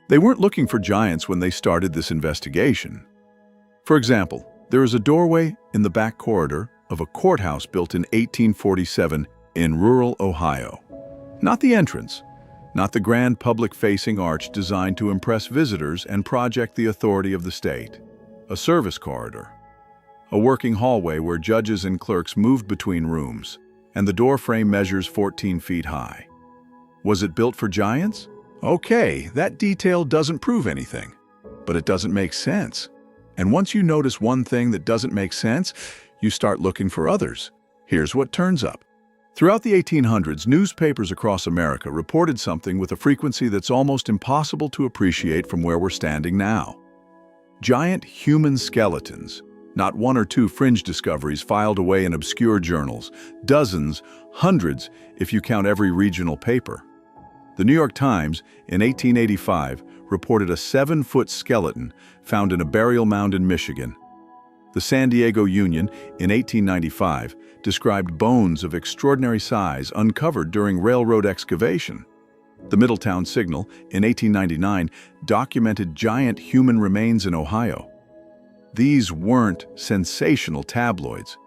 They weren't looking for giants when they started this investigation. For example, there is a doorway in the back corridor of a courthouse built in 1847 in rural Ohio. Not the entrance, not the grand public-facing arch designed to impress visitors and project the authority of the state. A service corridor. A working hallway where judges and clerks moved between rooms, and the door frame measures 14 feet high. Was it built for giants? Okay, that detail doesn't prove anything, but it doesn't make sense. And once you notice one thing that doesn't make sense, you start looking for others. Here's what turns up. Throughout the 1800s, newspapers across America reported something with a frequency that's almost impossible to appreciate from where we're standing now. Giant human skeletons, not one or two fringe discoveries filed away in obscure journals, dozens, hundreds, if you count every regional paper. The New York Times, in 1885, reported a 7-foot skeleton found in a burial mound in Michigan. The San Diego Union, in 1895, described bones of extraordinary size uncovered during railroad excavation. The Middletown Signal, in 1899, documented giant human remains in Ohio. These weren't sensational tabloids.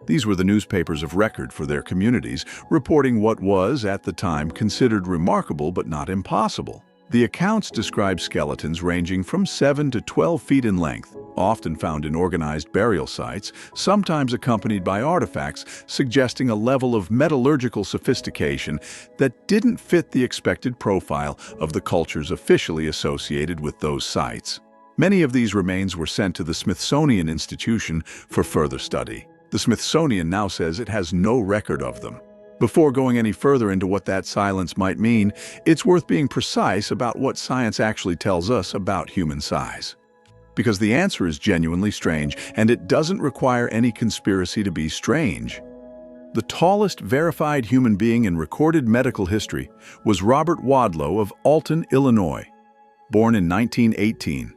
These were the newspapers of record for their communities, reporting what was, at the time, considered remarkable but not impossible. The accounts describe skeletons ranging from 7 to 12 feet in length, often found in organized burial sites, sometimes accompanied by artifacts suggesting a level of metallurgical sophistication that didn't fit the expected profile of the cultures officially associated with those sites. Many of these remains were sent to the Smithsonian Institution for further study. The Smithsonian now says it has no record of them. Before going any further into what that silence might mean, it's worth being precise about what science actually tells us about human size. Because the answer is genuinely strange, and it doesn't require any conspiracy to be strange. The tallest verified human being in recorded medical history was Robert Wadlow of Alton, Illinois, born in 1918.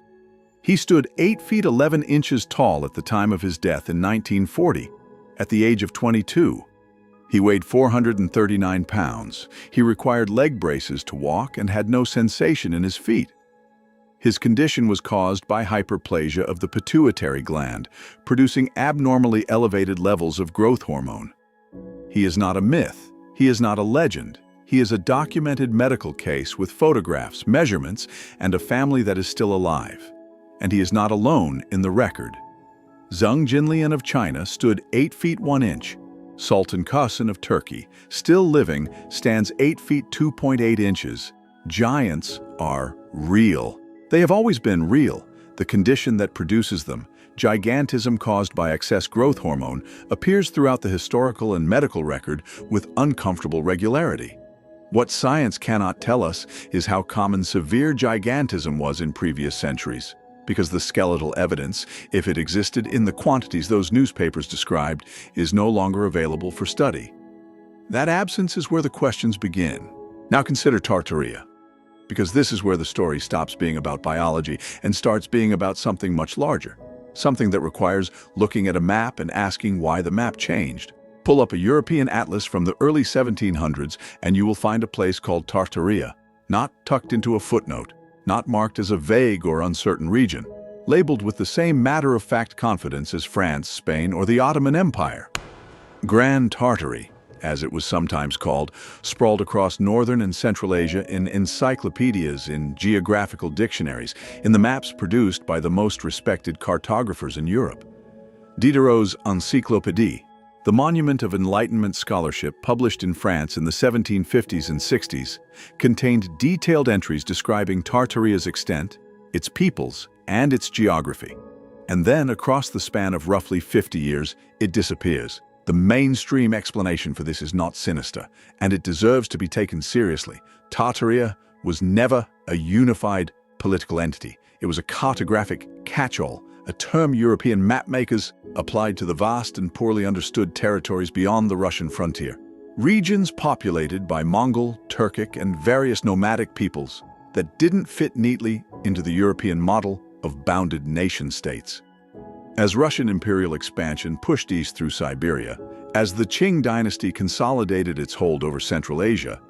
He stood 8 feet 11 inches tall at the time of his death in 1940, at the age of 22. He weighed 439 pounds. He required leg braces to walk and had no sensation in his feet. His condition was caused by hyperplasia of the pituitary gland, producing abnormally elevated levels of growth hormone. He is not a myth. He is not a legend. He is a documented medical case with photographs, measurements, and a family that is still alive. And he is not alone in the record. Zheng Jinlian of China stood 8 feet 1 inch. Sultan Qasim of Turkey, still living, stands 8 feet 2.8 inches. Giants are real. They have always been real. The condition that produces them, gigantism caused by excess growth hormone, appears throughout the historical and medical record with uncomfortable regularity. What science cannot tell us is how common severe gigantism was in previous centuries, because the skeletal evidence, if it existed in the quantities those newspapers described, is no longer available for study. That absence is where the questions begin. Now consider Tartaria, because this is where the story stops being about biology and starts being about something much larger, something that requires looking at a map and asking why the map changed. Pull up a European atlas from the early 1700s and you will find a place called Tartaria, not tucked into a footnote, not marked as a vague or uncertain region, labeled with the same matter-of-fact confidence as France, Spain, or the Ottoman Empire. Grand Tartary, as it was sometimes called, sprawled across northern and central Asia in encyclopedias, in geographical dictionaries, in the maps produced by the most respected cartographers in Europe. Diderot's Encyclopédie, the monument of Enlightenment scholarship published in France in the 1750s and 60s, contained detailed entries describing Tartaria's extent, its peoples, and its geography. And then, across the span of roughly 50 years, it disappears. The mainstream explanation for this is not sinister, and it deserves to be taken seriously. Tartaria was never a unified political entity. It was a cartographic catch-all, a term European mapmakers applied to the vast and poorly understood territories beyond the Russian frontier. Regions populated by Mongol, Turkic, and various nomadic peoples that didn't fit neatly into the European model of bounded nation-states. As Russian imperial expansion pushed east through Siberia, as the Qing dynasty consolidated its hold over Central Asia,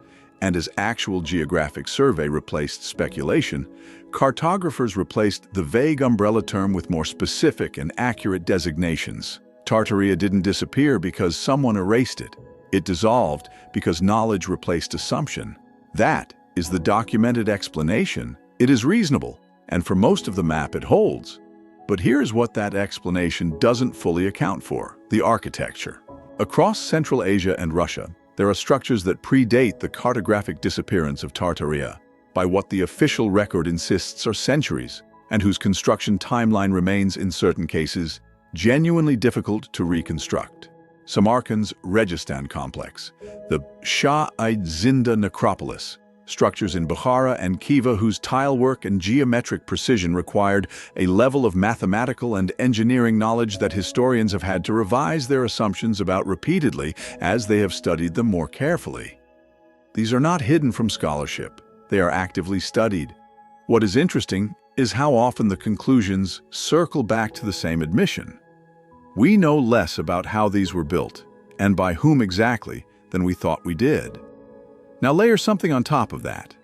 And as actual geographic survey replaced speculation, cartographers replaced the vague umbrella term with more specific and accurate designations. Tartaria didn't disappear because someone erased it. It dissolved because knowledge replaced assumption. That is the documented explanation. It is reasonable, and for most of the map it holds. But here's what that explanation doesn't fully account for: the architecture. Across Central Asia and Russia, there are structures that predate the cartographic disappearance of Tartaria by what the official record insists are centuries, and whose construction timeline remains, in certain cases, genuinely difficult to reconstruct. Samarkand's Registan complex, the Shah-id-Zinda necropolis, structures in Bukhara and Khiva whose tilework and geometric precision required a level of mathematical and engineering knowledge that historians have had to revise their assumptions about repeatedly as they have studied them more carefully. These are not hidden from scholarship. They are actively studied. What is interesting is how often the conclusions circle back to the same admission. We know less about how these were built, and by whom exactly, than we thought we did. Now layer something on top of that.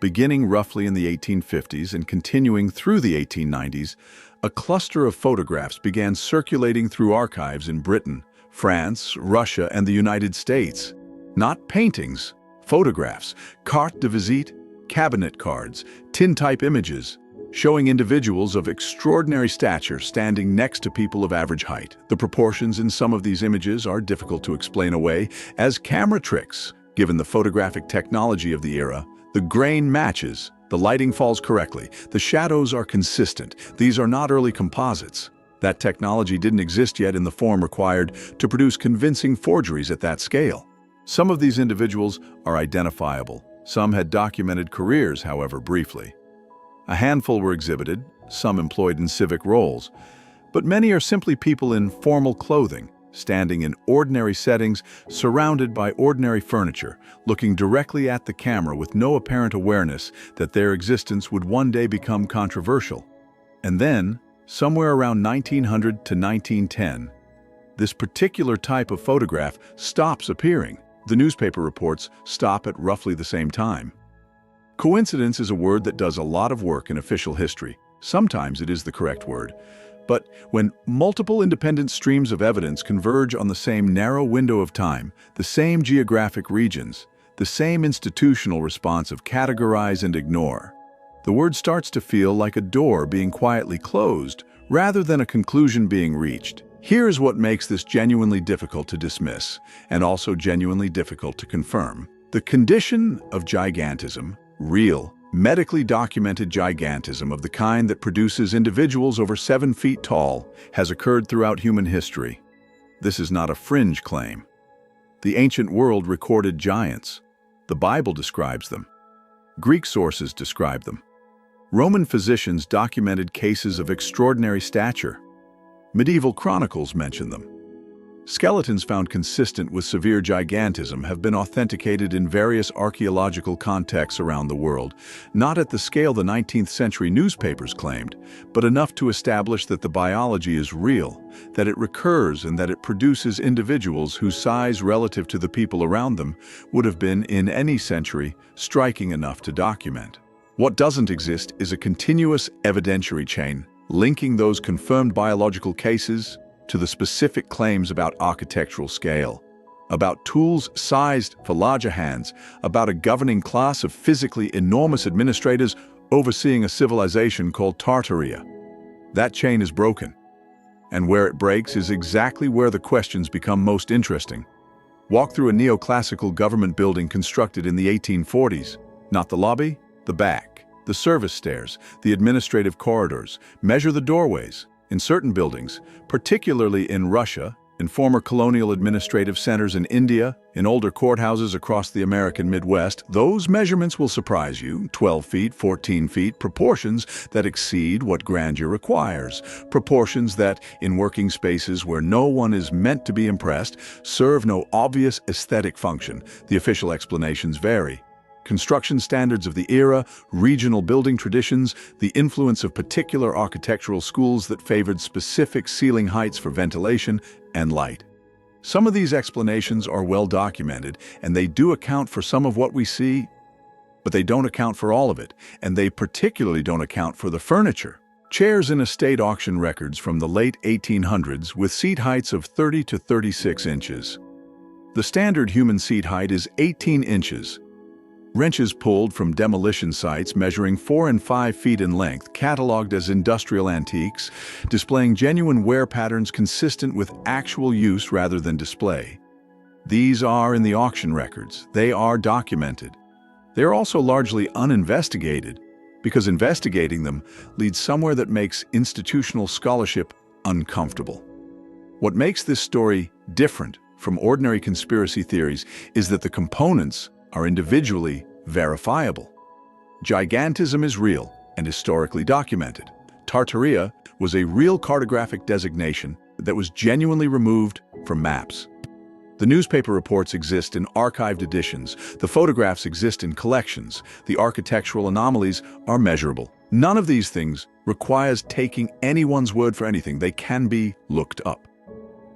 Beginning roughly in the 1850s and continuing through the 1890s, a cluster of photographs began circulating through archives in Britain, France, Russia, and the United States. Not paintings, photographs, carte de visite, cabinet cards, tintype images, showing individuals of extraordinary stature standing next to people of average height. The proportions in some of these images are difficult to explain away as camera tricks, given the photographic technology of the era. The grain matches, the lighting falls correctly, the shadows are consistent. These are not early composites. That technology didn't exist yet in the form required to produce convincing forgeries at that scale. Some of these individuals are identifiable. Some had documented careers, however, briefly. A handful were exhibited, some employed in civic roles, but many are simply people in formal clothing, standing in ordinary settings, surrounded by ordinary furniture, looking directly at the camera with no apparent awareness that their existence would one day become controversial. And then, somewhere around 1900 to 1910, this particular type of photograph stops appearing. The newspaper reports stop at roughly the same time. Coincidence is a word that does a lot of work in official history. Sometimes it is the correct word. But when multiple independent streams of evidence converge on the same narrow window of time, the same geographic regions, the same institutional response of categorize and ignore, the word starts to feel like a door being quietly closed rather than a conclusion being reached. Here's what makes this genuinely difficult to dismiss and also genuinely difficult to confirm. The condition of gigantism, real, medically documented gigantism of the kind that produces individuals over 7 feet tall, has occurred throughout human history. This is not a fringe claim. The ancient world recorded giants. The Bible describes them. Greek sources describe them. Roman physicians documented cases of extraordinary stature. Medieval chronicles mention them. Skeletons found consistent with severe gigantism have been authenticated in various archaeological contexts around the world, not at the scale the 19th century newspapers claimed, but enough to establish that the biology is real, that it recurs, and that it produces individuals whose size relative to the people around them would have been, in any century, striking enough to document. What doesn't exist is a continuous evidentiary chain linking those confirmed biological cases to the specific claims about architectural scale, about tools sized for larger hands, about a governing class of physically enormous administrators overseeing a civilization called Tartaria. That chain is broken, and where it breaks is exactly where the questions become most interesting. Walk through a neoclassical government building constructed in the 1840s, not the lobby, the back, the service stairs, the administrative corridors. Measure the doorways. In certain buildings, particularly in Russia, in former colonial administrative centers in India, in older courthouses across the American Midwest, those measurements will surprise you. 12 feet, 14 feet, proportions that exceed what grandeur requires. Proportions that, in working spaces where no one is meant to be impressed, serve no obvious aesthetic function. The official explanations vary. Construction standards of the era, regional building traditions, the influence of particular architectural schools that favored specific ceiling heights for ventilation and light. Some of these explanations are well documented, and they do account for some of what we see, but they don't account for all of it, and they particularly don't account for the furniture. Chairs in estate auction records from the late 1800s with seat heights of 30 to 36 inches. The standard human seat height is 18 inches. Wrenches pulled from demolition sites measuring 4 and 5 feet in length, catalogued as industrial antiques, displaying genuine wear patterns consistent with actual use rather than display. These are in the auction records. They are documented. They are also largely uninvestigated, because investigating them leads somewhere that makes institutional scholarship uncomfortable. What makes this story different from ordinary conspiracy theories is that the components are individually verifiable. Gigantism is real and historically documented. Tartaria was a real cartographic designation that was genuinely removed from maps. The newspaper reports exist in archived editions, the photographs exist in collections, the architectural anomalies are measurable. None of these things requires taking anyone's word for anything. They can be looked up.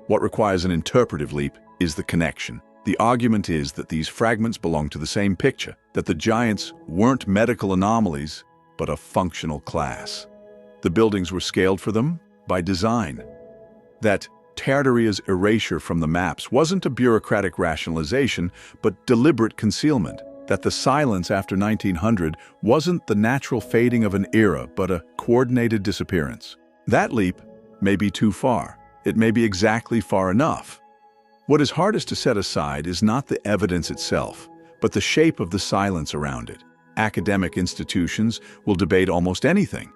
What requires an interpretive leap is the connection. The argument is that these fragments belong to the same picture, that the giants weren't medical anomalies, but a functional class. The buildings were scaled for them by design. That Tartaria's erasure from the maps wasn't a bureaucratic rationalization, but deliberate concealment. That the silence after 1900 wasn't the natural fading of an era, but a coordinated disappearance. That leap may be too far. It may be exactly far enough. What is hardest to set aside is not the evidence itself, but the shape of the silence around it. Academic institutions will debate almost anything.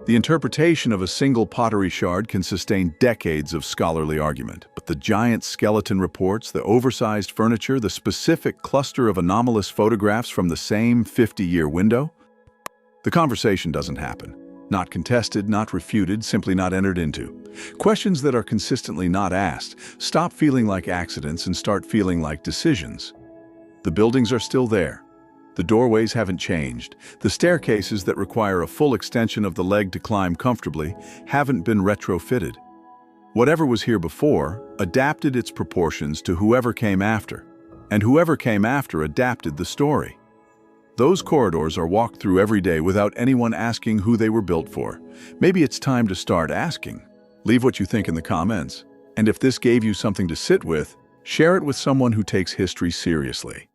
The interpretation of a single pottery shard can sustain decades of scholarly argument, but the giant skeleton reports, the oversized furniture, the specific cluster of anomalous photographs from the same 50-year window, the conversation doesn't happen. Not contested, not refuted, simply not entered into. Questions that are consistently not asked stop feeling like accidents and start feeling like decisions. The buildings are still there. The doorways haven't changed. The staircases that require a full extension of the leg to climb comfortably haven't been retrofitted. Whatever was here before adapted its proportions to whoever came after, and whoever came after adapted the story. Those corridors are walked through every day without anyone asking who they were built for. Maybe it's time to start asking. Leave what you think in the comments. And if this gave you something to sit with, share it with someone who takes history seriously.